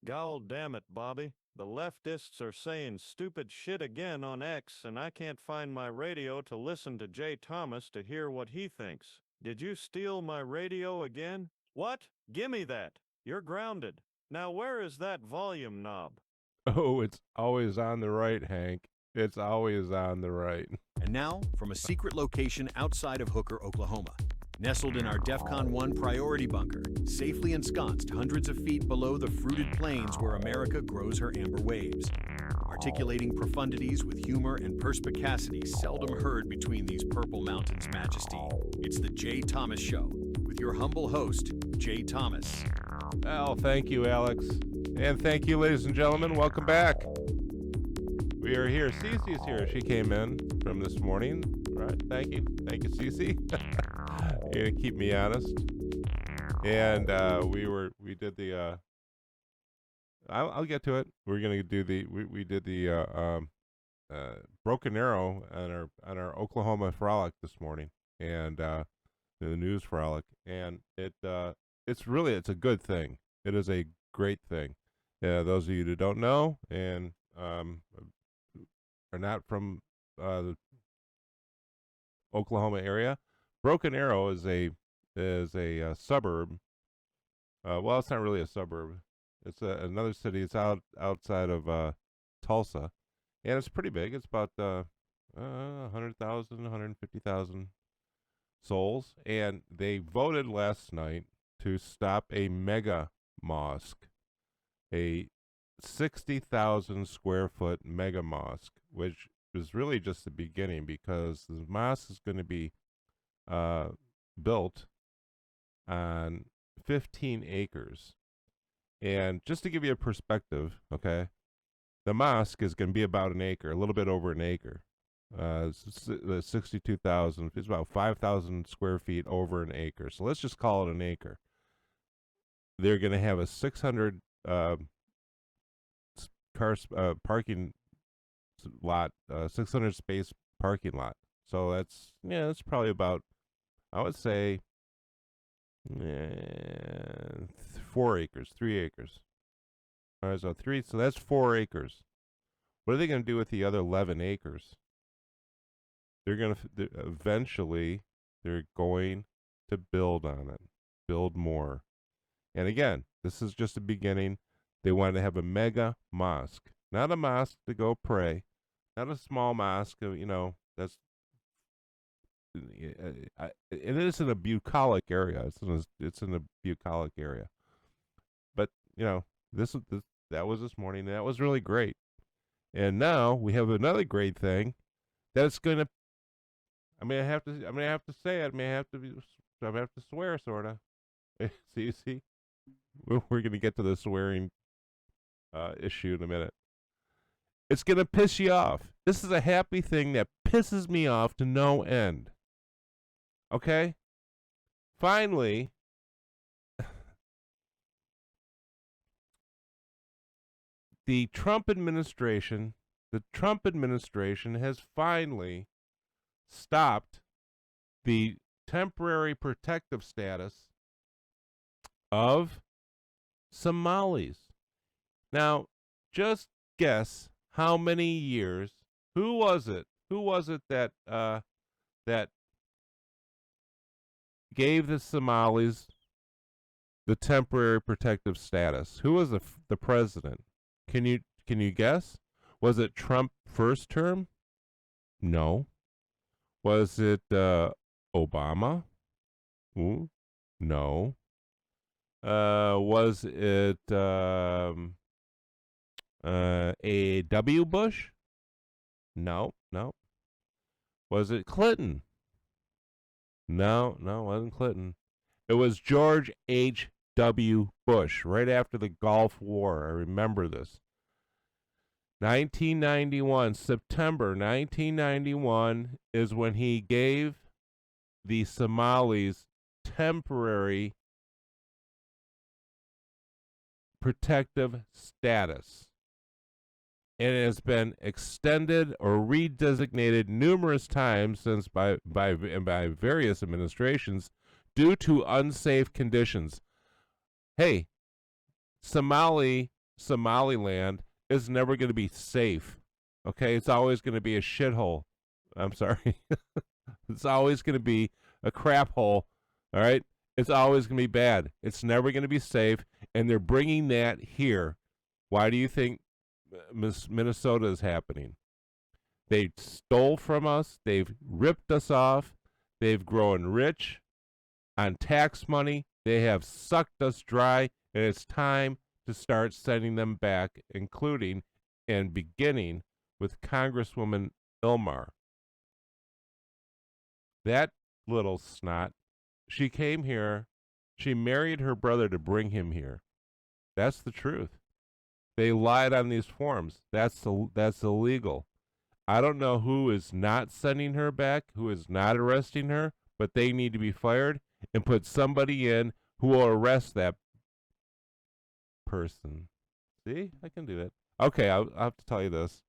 God damn it, Bobby. The leftists are saying stupid shit again on X, and I can't find my radio to listen to Jay Thomas to hear what he thinks. Did you steal my radio again? What? Gimme that. You're grounded. Now where is that volume knob? Oh, it's always on the right, Hank. It's always on the right. And now, from a secret location outside of Hooker, Oklahoma, nestled in our DEFCON 1 priority bunker, safely ensconced hundreds of feet below the fruited plains where America grows her amber waves. Articulating profundities with humor and perspicacity seldom heard between these purple mountains' majesty, it's the Jay Thomas Show, with your humble host, Jay Thomas. Well, thank you, Alex. And thank you, ladies and gentlemen. Welcome back. We are here. Cece's here. She came in from this morning. All right. Thank you. Thank you, Cece. You're going to keep me honest. And we did the, I'll get to it. We're going to do we did the Broken Arrow on our Oklahoma frolic this morning, and the news frolic, and it's a good thing. It is a great thing. Those of you who don't know and are not from the Oklahoma area, Broken Arrow is a suburb. Well, it's not really a suburb. It's another city. It's outside of Tulsa, and it's pretty big. It's about 100,000, 150,000 souls, and they voted last night to stop a mega mosque, a 60,000 square foot mega mosque, which is really just the beginning, because the mosque is going to be built on 15 acres. And just to give you a perspective, okay, the mosque is going to be about an acre, a little bit over an acre. 62,000, it's about 5,000 square feet over an acre. So let's just call it an acre. They're going to have a 600 parking lot, 600 space parking lot. So that's probably about, I would say, 4 acres, 3 acres. All right, so that's 4 acres. What are they going to do with the other 11 acres? Eventually, they're going to build on it, build more. And again, this is just a beginning. They want to have a mega mosque, not a mosque to go pray, not a small mosque. That's it is in a bucolic area. It's in a bucolic area. But that was this morning. And that was really great. And now we have another great thing that's going to. I'm gonna have to say it. I have to swear, sort of. See, we're gonna get to the swearing issue in a minute. It's gonna piss you off. This is a happy thing that pisses me off to no end. Okay? Finally, the Trump administration has finally stopped the temporary protective status of Somalis. Now, just guess how many years. Who was it that gave the Somalis the temporary protective status? Who was the president? Can you guess? Was it Trump first term? No. Was it Obama? Ooh, no. Was it a W. Bush? No. Was it Clinton? No, it wasn't Clinton. It was George H.W. Bush, right after the Gulf War. I remember this. 1991, September 1991 is when he gave the Somalis temporary protective status. And it has been extended or redesignated numerous times since by various administrations due to unsafe conditions. Hey, Somali Somaliland is never going to be safe. Okay, it's always going to be a shithole. I'm sorry. It's always going to be a crap hole. All right? It's always going to be bad. It's never going to be safe, and they're bringing that here. Why do you think Minnesota is happening? They stole from us. They've ripped us off. They've grown rich on tax money. They have sucked us dry, and it's time to start sending them back, including and beginning with Congresswoman Ilmar. That little snot, she came here, she married her brother to bring him here. That's the truth. They lied on these forms. That's illegal. I don't know who is not sending her back, who is not arresting her, but they need to be fired and put somebody in who will arrest that person. See? I can do that. Okay, I'll have to tell you this.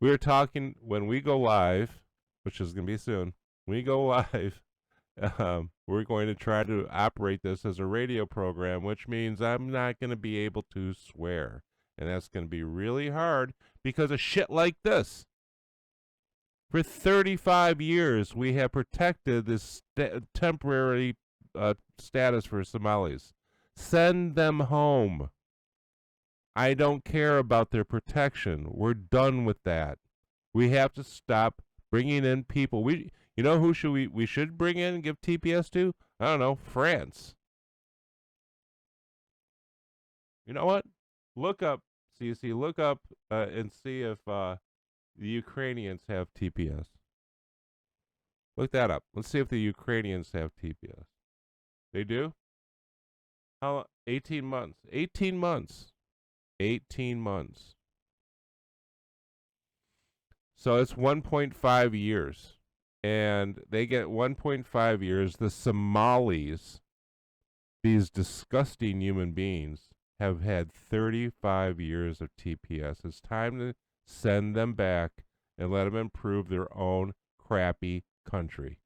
We were talking when we go live, which is going to be soon. When we go live, we're going to try to operate this as a radio program, which means I'm not going to be able to swear. And that's going to be really hard because of shit like this. For 35 years, we have protected this temporary status for Somalis. Send them home. I don't care about their protection. We're done with that. We have to stop bringing in people. You know who we should bring in and give TPS to? I don't know, France. You know what? Look up, CC, look up and see if the Ukrainians have TPS. Look that up. Let's see if the Ukrainians have TPS. They do? How? 18 months. 18 months. 18 months. So it's 1.5 years. And they get 1.5 years. The Somalis, these disgusting human beings, have had 35 years of TPS. It's time to send them back and let them improve their own crappy country.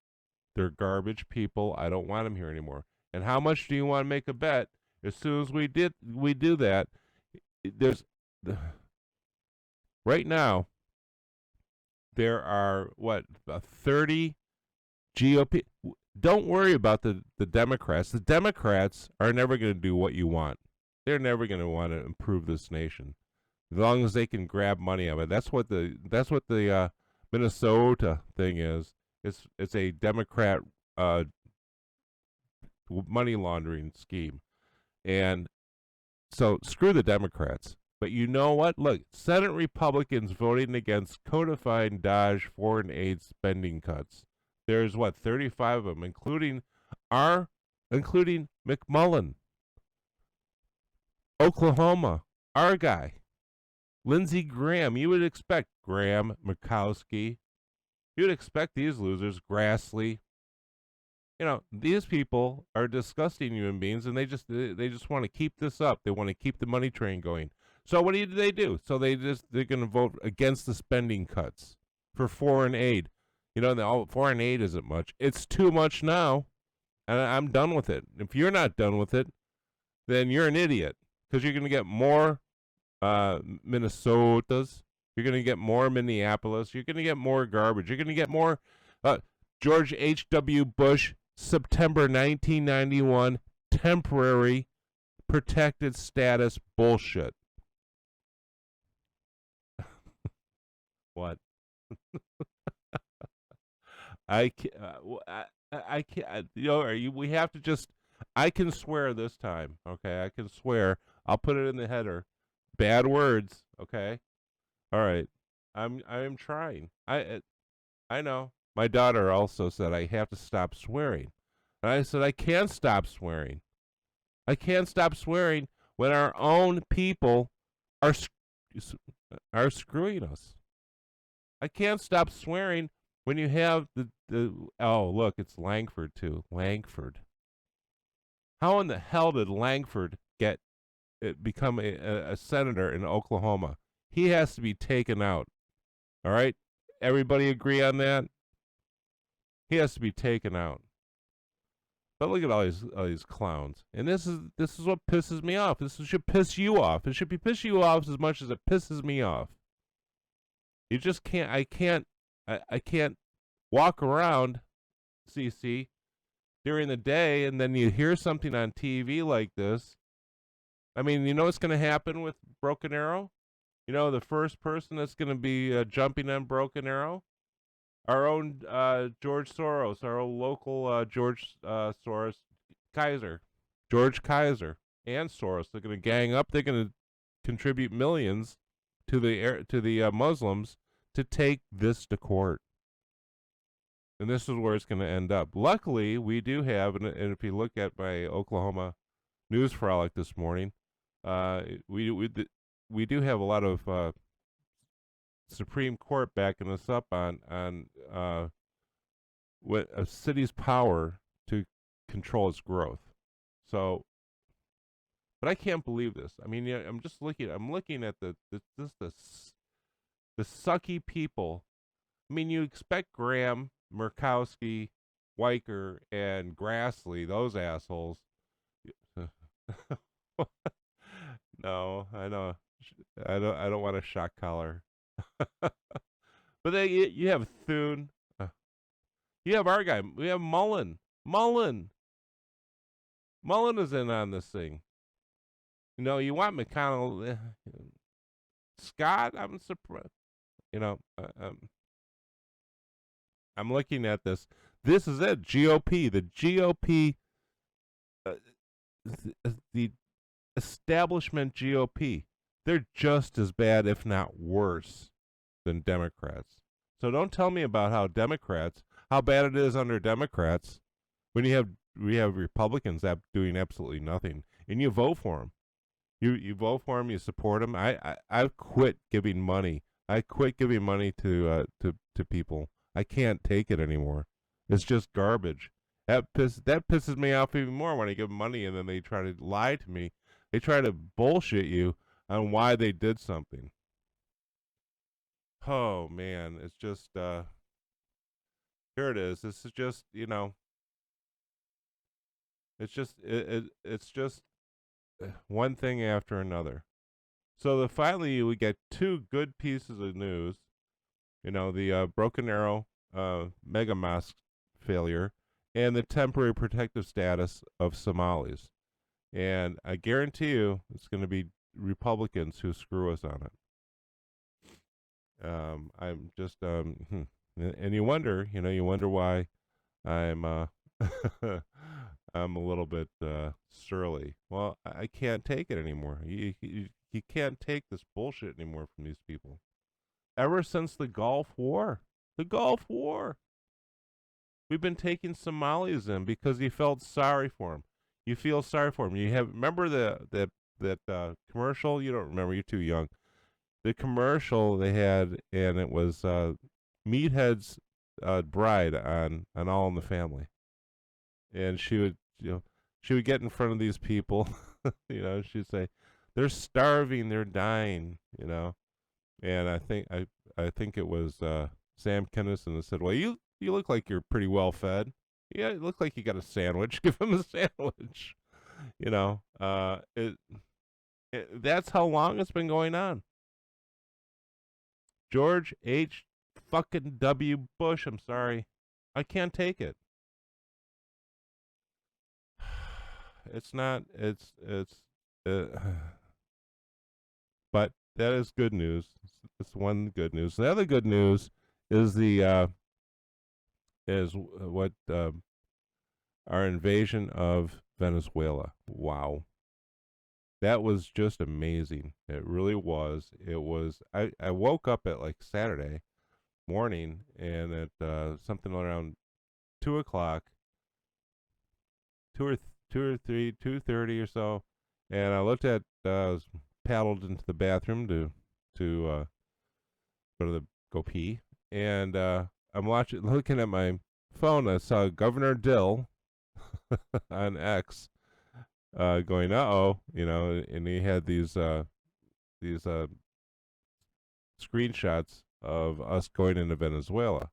They're garbage people. I don't want them here anymore. And how much do you want to make a bet? As soon as we do that, right now, there are, 30 GOP. Don't worry about the Democrats. The Democrats are never going to do what you want. They're never going to want to improve this nation, as long as they can grab money of it. That's what the Minnesota thing is. It's a Democrat money laundering scheme, and so screw the Democrats. But you know what? Look, Senate Republicans voting against codifying Dodge foreign aid spending cuts. There's 35 of them, including McMullen, Oklahoma, our guy, Lindsey Graham. You would expect Graham, Murkowski. You would expect these losers, Grassley. You know, these people are disgusting human beings, and they just want to keep this up. They want to keep the money train going. So what do they do? So they're going to vote against the spending cuts for foreign aid. You know, foreign aid isn't much. It's too much now, and I'm done with it. If you're not done with it, then you're an idiot, because you're going to get more Minnesotas. You're going to get more Minneapolis. You're going to get more garbage. You're going to get more George H.W. Bush, September 1991, temporary protected status bullshit. What? I can't. You know, we have to just. I can swear this time. Okay, I can swear. I'll put it in the header. Bad words. Okay. All right. I'm trying. I know. My daughter also said I have to stop swearing, and I said I can't stop swearing. I can't stop swearing when our own people are screwing us. I can't stop swearing when you have oh, look, it's Langford too. Langford. How in the hell did Langford become a senator in Oklahoma? He has to be taken out. All right? Everybody agree on that? He has to be taken out. But look at all these clowns, and this is what pisses me off. This should piss you off. It should be piss you off as much as it pisses me off. You just can't. I can't walk around, CC, during the day, and then you hear something on TV like this. I mean, you know what's going to happen with Broken Arrow? You know, the first person that's going to be jumping on Broken Arrow? Our own George Soros, our own local George Soros, George Kaiser, and Soros. They're going to gang up. They're going to contribute millions to the Muslims to take this to court. And this is where it's going to end up. Luckily, we do have, and if you look at my Oklahoma news frolic this morning, we do have a lot of Supreme Court backing us up on what a city's power to control its growth. So, but I can't believe this. I mean, I'm looking at the sucky people. I mean, you expect Graham, Murkowski, Weicker, and Grassley, those assholes. No, I know. I don't want a shock collar. But you have Thune. You have our guy. We have Mullen. Mullen is in on this thing. You know, you want McConnell. Scott, I'm surprised. You know, I'm looking at this. This is it. GOP. The GOP. The establishment GOP. They're just as bad, if not worse, than Democrats. So don't tell me about how bad it is under Democrats when we have Republicans doing absolutely nothing, and you vote for them. You vote for them, you support them. I quit giving money. I quit giving money to people. I can't take it anymore. It's just garbage. That pisses me off even more when I give money and then they try to lie to me. They try to bullshit you on why they did something. Oh man, it's just here it is. This is just, you know, it's just one thing after another. So finally we get two good pieces of news. You know, the Broken Arrow mega mosque failure and the temporary protective status of Somalis. And I guarantee you it's going to be Republicans who screw us on it. I'm just and you wonder why I'm I'm a little bit surly. Well, I can't take it anymore. You can't take this bullshit anymore from these people. Ever since the Gulf War, we've been taking Somalis in because you felt sorry for them. You feel sorry for them. Remember that commercial? You don't remember. You're too young. The commercial they had, and it was Meathead's bride on All in the Family, and she would get in front of these people, she'd say, "They're starving, they're dying," and I think it was Sam Kinison that said, "Well, you look like you're pretty well fed. Yeah, it looked like you got a sandwich. Give him a sandwich." That's how long it's been going on. George H. fucking W. Bush, I'm sorry. I can't take it. But that is good news. It's one good news. The other good news is our invasion of Venezuela. Wow. That was just amazing. It really was. I woke up at like Saturday morning and at something around 2 o'clock, 2:30 or so, and I looked at, was paddled into the bathroom to go pee, and I'm looking at my phone. I saw Governor Dill on X going, uh-oh, and he had these screenshots of us going into Venezuela.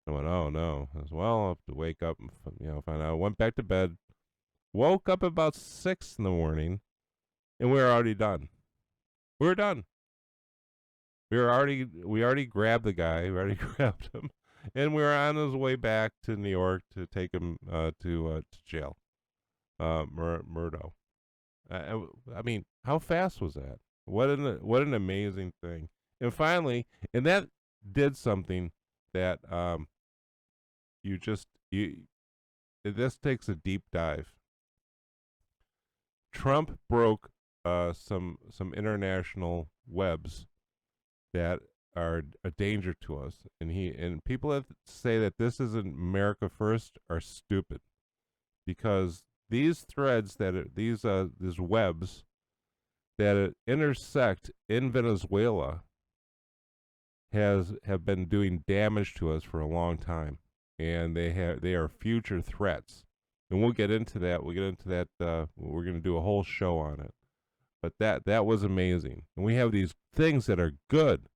I went, oh no. I was, well, I'll have to wake up and find out. I went back to bed, Woke up about 6 in the morning, and we were already done. We were done. We already grabbed the guy. We already grabbed him, and we were on his way back to New York to take him to jail. Murdo. I mean, how fast was that? What an amazing thing! And finally, and that did something that this takes a deep dive. Trump broke some international webs that are a danger to us, and people that say that this isn't America first are stupid, because these threads these webs that intersect in Venezuela have been doing damage to us for a long time, and they are future threats, and we'll get into that. We're going to do a whole show on it. But that was amazing, and we have these things that are good,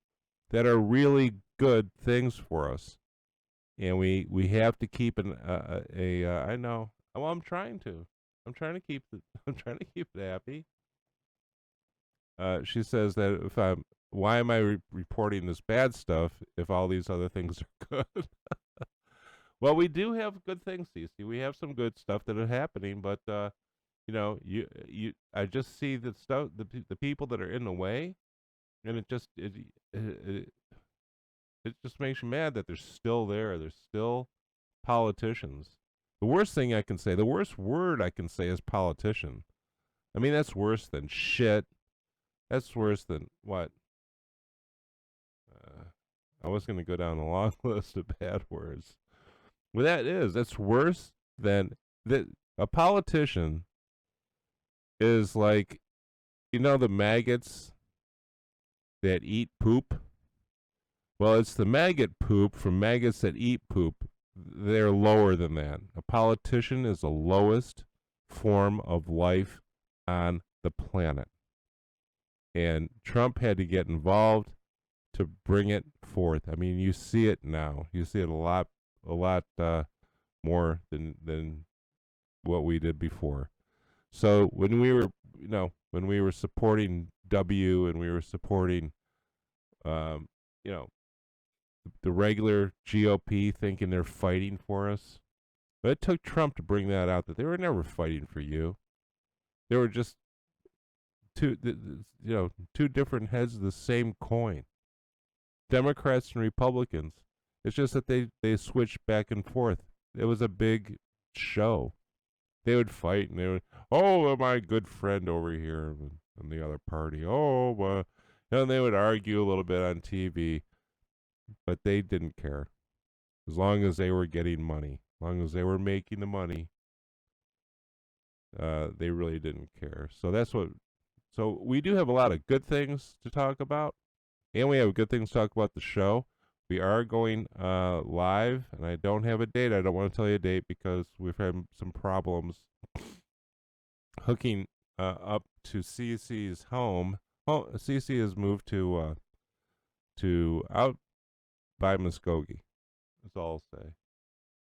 that are really good things for us, and we have to keep I know. Well, I'm trying to keep it happy. She says that why am I reporting this bad stuff if all these other things are good? Well, we do have good things, Cece. We have some good stuff that are happening, but I just see the stuff, the people that are in the way, and it just makes you mad that they're still there. They're still politicians. The worst word I can say is politician. I mean, that's worse than shit. That's worse than what? I was going to go down a long list of bad words. Well, that's worse than that. A politician is like, the maggots that eat poop. Well, it's the maggot poop from maggots that eat poop. They're lower than that. A politician is the lowest form of life on the planet. And Trump had to get involved to bring it forth. I mean, you see it now. You see it a lot more than what we did before. So when we were supporting W, and we were supporting, the regular GOP, thinking they're fighting for us, but it took Trump to bring that out, that they were never fighting for you. They were just two different heads of the same coin. Democrats and Republicans. It's just that they switched back and forth. It was a big show. They would fight, and they would, my good friend over here and the other party. And they would argue a little bit on TV, but they didn't care. As long as they were getting money, as long as they were making the money, they really didn't care. So we do have a lot of good things to talk about, and we have good things to talk about the show. We are going live, and I don't have a date. I don't want to tell you a date because we've had some problems hooking up to CC's home. Oh, CC has moved to out by Muskogee. That's all I'll say.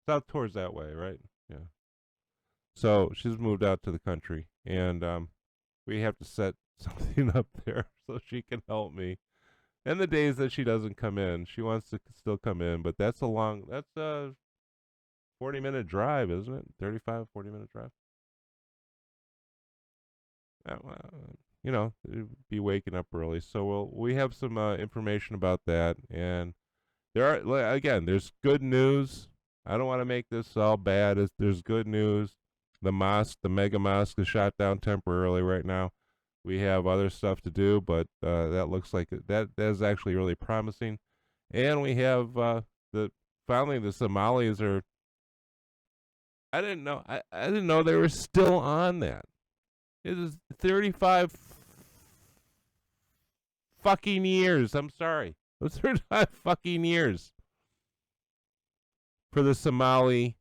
South towards that way, right? Yeah. So she's moved out to the country, and we have to set something up there so she can help me. And the days that she doesn't come in, she wants to still come in, but that's a 40-minute drive, isn't it? 35, 40-minute drive. Be waking up early. So we have some information about that, and there's good news. I don't want to make this all bad. There's good news. The mega mosque is shot down temporarily right now. We have other stuff to do, but that looks like that is actually really promising. And we have finally the Somalis are. I didn't know they were still on that. It is 35 fucking years. I'm sorry. It was 35 fucking years for the Somali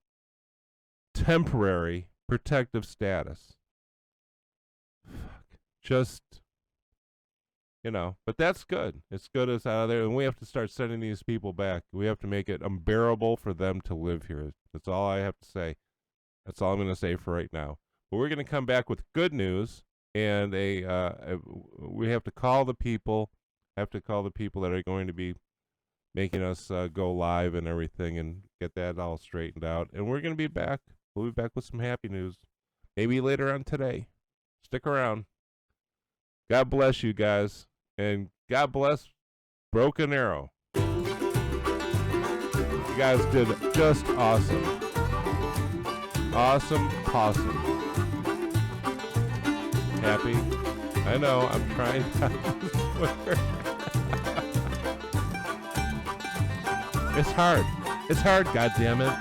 temporary protective status. Just, but that's good. It's good it's out of there, and we have to start sending these people back. We have to make it unbearable for them to live here. That's all I have to say. That's all I'm going to say for right now. But we're going to come back with good news, and we have to call the people. That are going to be making us go live and everything, and get that all straightened out. And we're going to be back. We'll be back with some happy news, maybe later on today. Stick around. God bless you guys, and God bless Broken Arrow. You guys did just awesome. Awesome. Happy? I know, I'm trying not to swear. It's hard, goddammit.